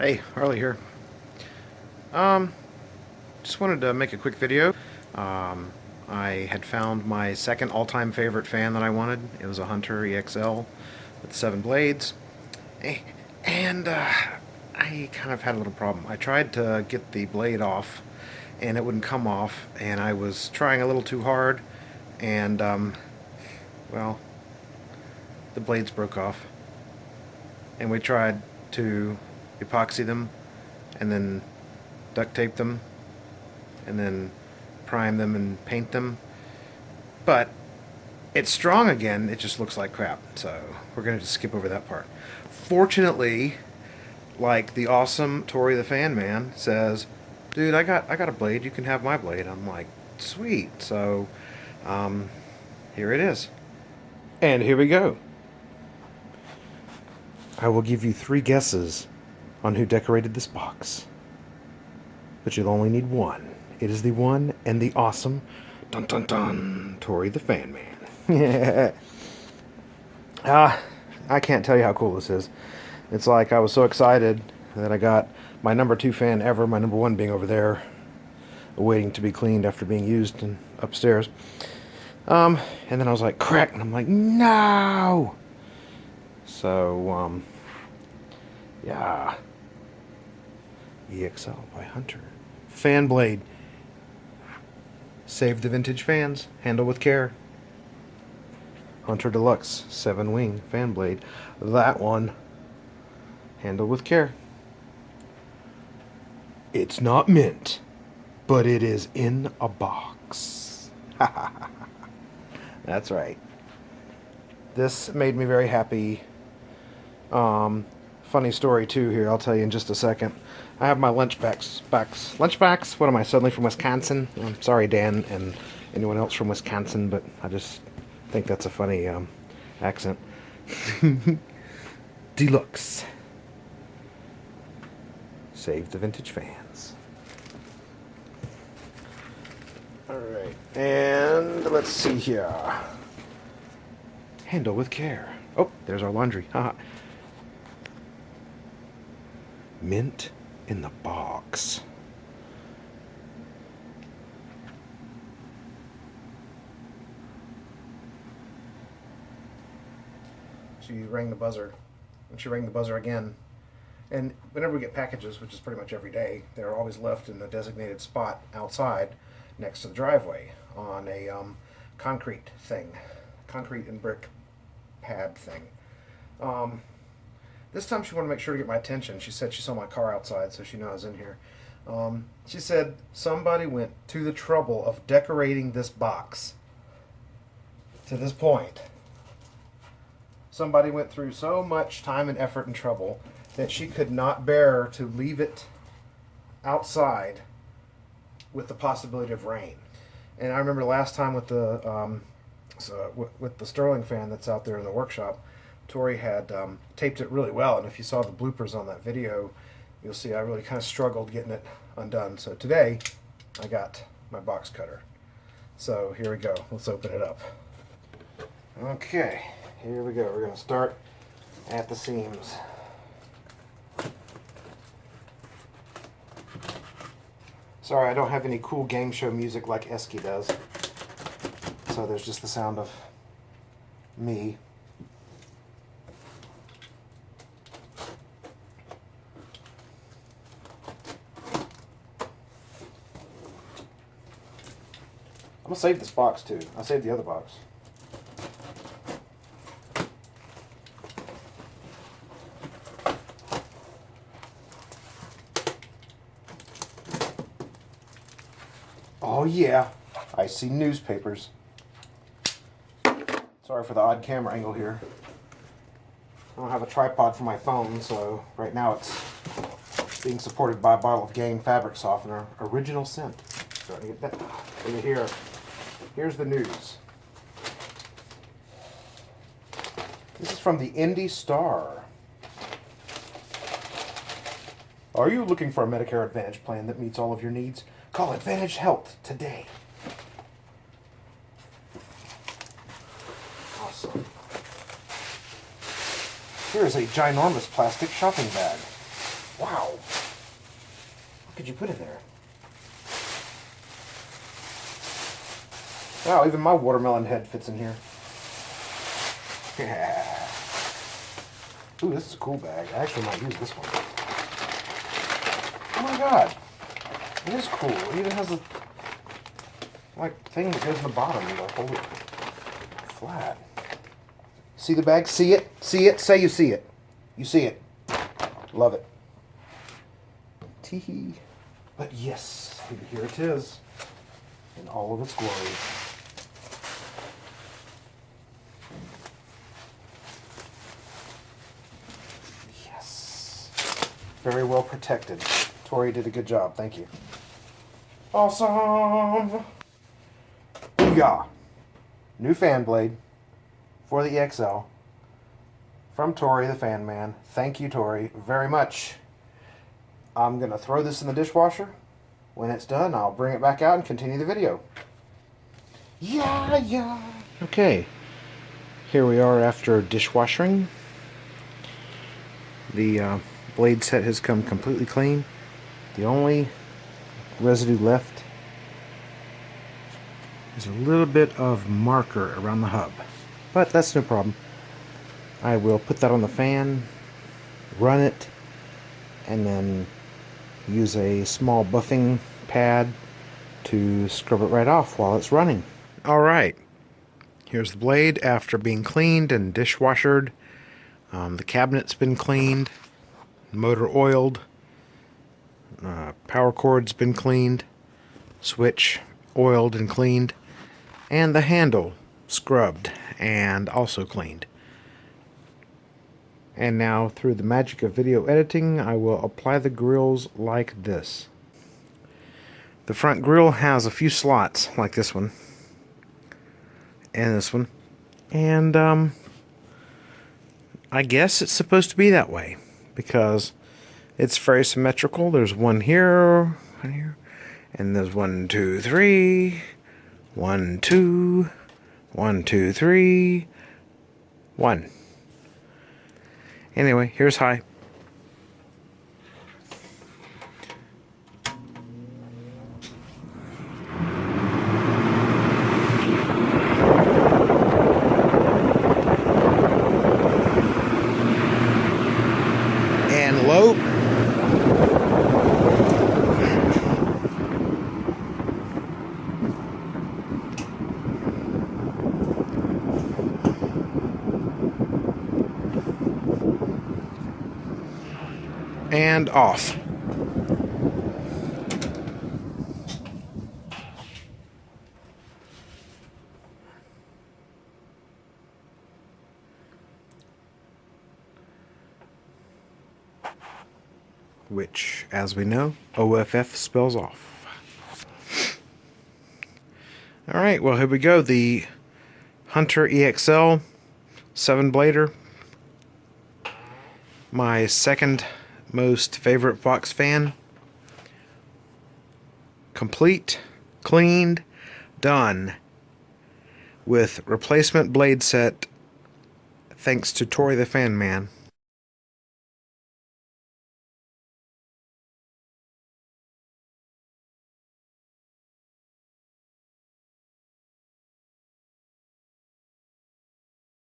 Hey, Harley here. Just wanted to make a quick video. I had found my second all-time favorite fan that I wanted. It was a Hunter EXL with 7 blades. And I kind of had a little problem. I tried to get the blade off, and it wouldn't come off, and I was trying a little too hard, and, well, the blades broke off. And we tried to epoxy them, and then duct tape them, and then prime them and paint them. But it's strong again, it just looks like crap. So we're going to just skip over that part. Fortunately, like the awesome ToryTheFanMan says, dude, I got a blade, you can have my blade. I'm like, sweet. So here it is. And here we go. I will give you 3 guesses on who decorated this box. But you'll only need one. It is the one and the awesome dun dun dun ToryTheFanMan. I can't tell you how cool this is. It's like I was so excited that I got my number 2 fan ever, my number 1 being over there, waiting to be cleaned after being used and upstairs. And then I was like, crack, and I'm like, no! So, yeah. EXL by Hunter. Fan blade. Save the vintage fans. Handle with care. Hunter Deluxe 7-wing fan blade. That one. Handle with care. It's not mint, but it is in a box. That's right. This made me very happy. Funny story too here, I'll tell you in just a second. I have my lunchbacks. What am I, suddenly from Wisconsin? I'm sorry, Dan, and anyone else from Wisconsin, but I just think that's a funny accent. Deluxe. Save the vintage fans. Alright, and let's see here. Handle with care. Oh, there's our laundry. Haha. Mint in the box. She rang the buzzer, and she rang the buzzer again. And whenever we get packages, which is pretty much every day, they're always left in a designated spot outside next to the driveway on a concrete and brick pad thing. This time she wanted to make sure to get my attention. She said she saw my car outside, so she knew I was in here. She said somebody went to the trouble of decorating this box to this point. Somebody went through so much time and effort and trouble that she could not bear to leave it outside with the possibility of rain. And I remember last time with the Sterling fan that's out there in the workshop, Tory had taped it really well, and if you saw the bloopers on that video, you'll see I really kind of struggled getting it undone. So today, I got my box cutter. So here we go. Let's open it up. Okay, here we go. We're going to start at the seams. Sorry, I don't have any cool game show music like Esky does. So there's just the sound of me. I'm going to save this box too. I saved the other box. Oh yeah, I see newspapers. Sorry for the odd camera angle here. I don't have a tripod for my phone, so right now it's being supported by a bottle of Gain fabric softener, original scent. Starting to get that. Look at here. Here's the news. This is from the Indy Star. Are you looking for a Medicare Advantage plan that meets all of your needs? Call Advantage Health today. Awesome. Here is a ginormous plastic shopping bag. Wow. What could you put in there? Wow, even my watermelon head fits in here. Yeah. Ooh, this is a cool bag. I actually might use this one. Oh my god. It is cool. It even has a thing that goes in the bottom to hold it flat. See the bag? See it? See it? Say you see it. You see it. Love it. Teehee. But yes, here it is. In all of its glory. Yes. Very well protected. Tory did a good job. Thank you. Awesome! Booyah! New fan blade for the EXL from Tory the Fan Man. Thank you, Tory, very much. I'm going to throw this in the dishwasher. When it's done, I'll bring it back out and continue the video. Yeah. Okay. Here we are after dishwashing. The blade set has come completely clean. The only residue left is a little bit of marker around the hub. But that's no problem. I will put that on the fan, run it, and then use a small buffing pad to scrub it right off while it's running. Alright, here's the blade after being cleaned and dishwashered. The cabinet's been cleaned, motor oiled, power cord's been cleaned, switch oiled and cleaned, and the handle scrubbed and also cleaned. And now, through the magic of video editing, I will apply the grills like this. The front grill has a few slots, like this one, and this one, and I guess it's supposed to be that way, because it's very symmetrical. There's one here, and there's 1, 2, 3, 1, 2, 1, 2, 3, 1. Anyway, here's high. And low. And off. Which, as we know, OFF spells off. Alright, well, here we go. The Hunter EXL 7-blader. My second most favorite box fan. Complete, cleaned, done, with replacement blade set, thanks to Tory the Fan Man.